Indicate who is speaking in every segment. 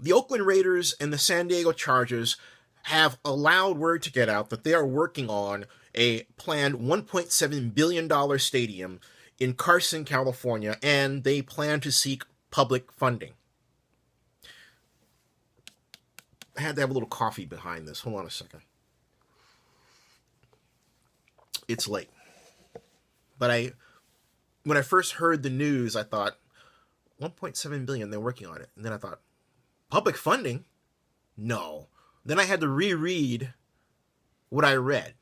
Speaker 1: The Oakland Raiders and the San Diego Chargers have allowed word to get out that they are working on a planned $1.7 billion stadium in Carson, California, and they plan to seek public funding. I had to have a little coffee behind this. Hold on a second. It's late. But when I first heard the news, I thought, 1.7 billion, they're working on it. And then I thought, public funding? No. Then I had to reread what I read.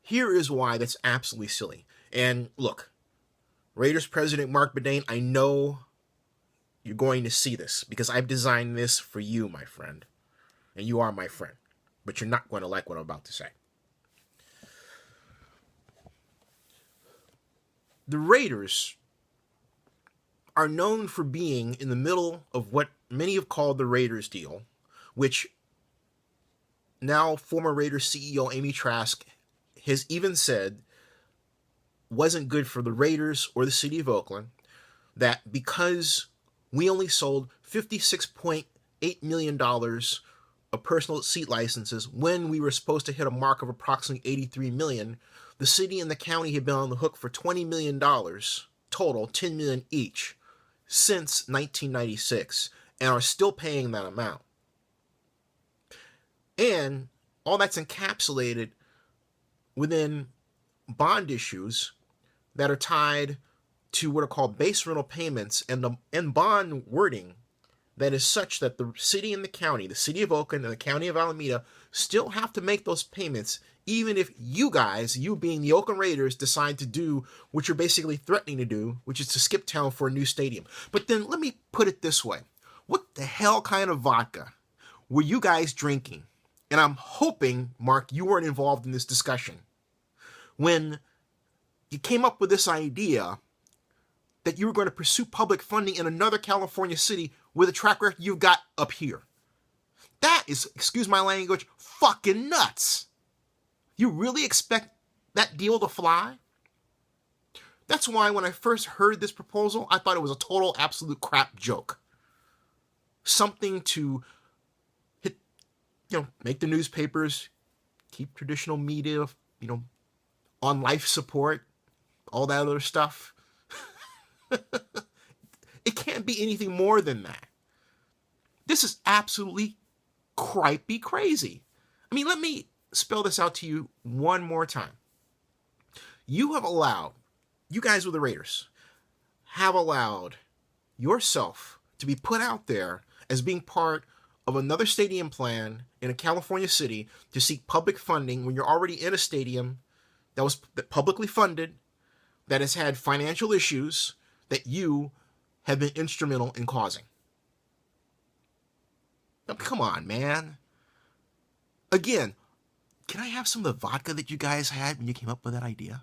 Speaker 1: Here is why that's absolutely silly. And look, Raiders president Mark Bedane, I know you're going to see this because I've designed this for you, my friend. And you are my friend. But you're not going to like what I'm about to say. The Raiders are known for being in the middle of what many have called the Raiders deal, which now former Raiders CEO Amy Trask has even said wasn't good for the Raiders or the city of Oakland, that because we only sold $56.8 million of personal seat licenses when we were supposed to hit a mark of approximately $83 million, the city and the county have been on the hook for $20 million total, $10 million each, since 1996, and are still paying that amount. And all that's encapsulated within bond issues that are tied to what are called base rental payments and bond wording that is such that the city and the county, the city of Oakland and the county of Alameda, still have to make those payments even if you guys, you being the Oakland Raiders, decide to do what you're basically threatening to do, which is to skip town for a new stadium. But then let me put it this way. What the hell kind of vodka were you guys drinking? And I'm hoping, Mark, you weren't involved in this discussion when you came up with this idea that you were going to pursue public funding in another California city with a track record you've got up here. That is, excuse my language, fucking nuts. You really expect that deal to fly? That's why when I first heard this proposal, I thought it was a total absolute crap joke. Something to hit, make the newspapers, keep traditional media, on life support, all that other stuff. It can't be anything more than that. This is absolutely cripey crazy. I mean, let me spell this out to you one more time. You guys with the Raiders, have allowed yourself to be put out there as being part of another stadium plan in a California city to seek public funding when you're already in a stadium that was publicly funded, that has had financial issues that you have been instrumental in causing. Now, come on, man. Again, can I have some of the vodka that you guys had when you came up with that idea?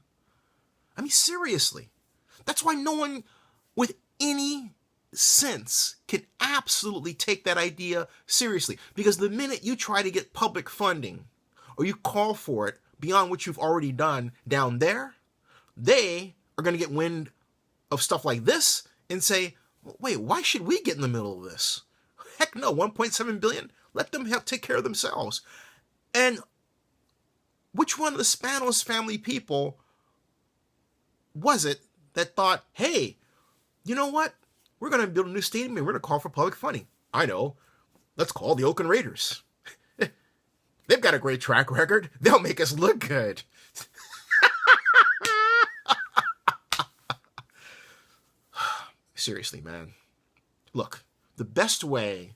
Speaker 1: I mean, seriously. That's why no one with any sense can absolutely take that idea seriously. Because the minute you try to get public funding or you call for it beyond what you've already done down there, they are going to get wind of stuff like this and say, wait, why should we get in the middle of this? Heck no, 1.7 billion, let them take care of themselves. And which one of the Spanos family people was it that thought, hey, you know what? We're going to build a new stadium and we're going to call for public funding. I know. Let's call the Oakland Raiders. They've got a great track record. They'll make us look good. Seriously, man. Look, the best way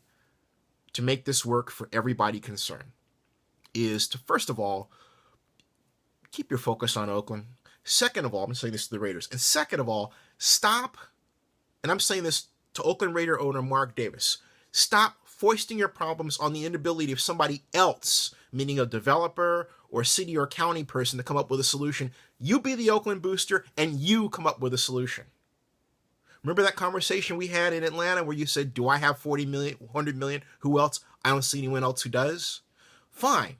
Speaker 1: to make this work for everybody concerned is to, first of all, keep your focus on Oakland. Second of all, I'm saying this to the Raiders. And second of all, stop, and I'm saying this to Oakland Raider owner Mark Davis, stop foisting your problems on the inability of somebody else, meaning a developer or a city or county person, to come up with a solution. You be the Oakland booster and you come up with a solution. Remember that conversation we had in Atlanta where you said, do I have 40 million, 100 million? Who else? I don't see anyone else who does. Fine.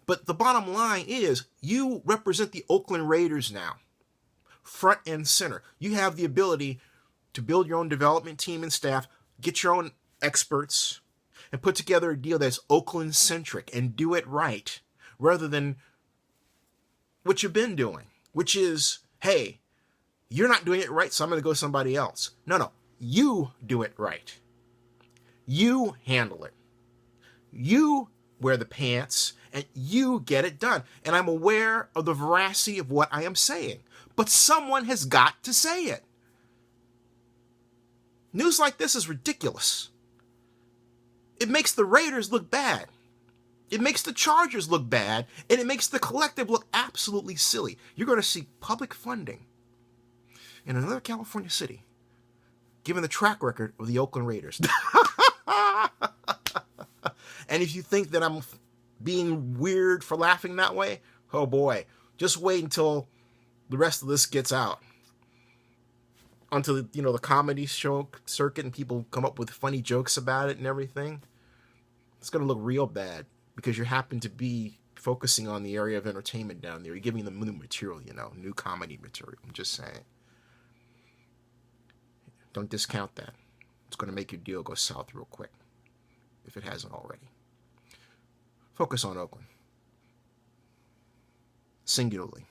Speaker 1: But the bottom line is you represent the Oakland Raiders now, front and center. You have the ability to build your own development team and staff. get your own experts, and put together a deal that's Oakland-centric and do it right, rather than what you've been doing, which is, hey, you're not doing it right, so I'm going to go somebody else. No, you do it right. You handle it. You wear the pants, and you get it done. And I'm aware of the veracity of what I am saying, but someone has got to say it. News like this is ridiculous. It makes the Raiders look bad. It makes the Chargers look bad, and it makes the collective look absolutely silly. You're going to see public funding in another California city, given the track record of the Oakland Raiders. And if you think that I'm being weird for laughing that way, oh boy, just wait until the rest of this gets out. Until, the comedy show circuit and people come up with funny jokes about it and everything. It's going to look real bad because you happen to be focusing on the area of entertainment down there. You're giving them new material, new comedy material. I'm just saying. Don't discount that. It's going to make your deal go south real quick, if it hasn't already. Focus on Oakland. Singularly.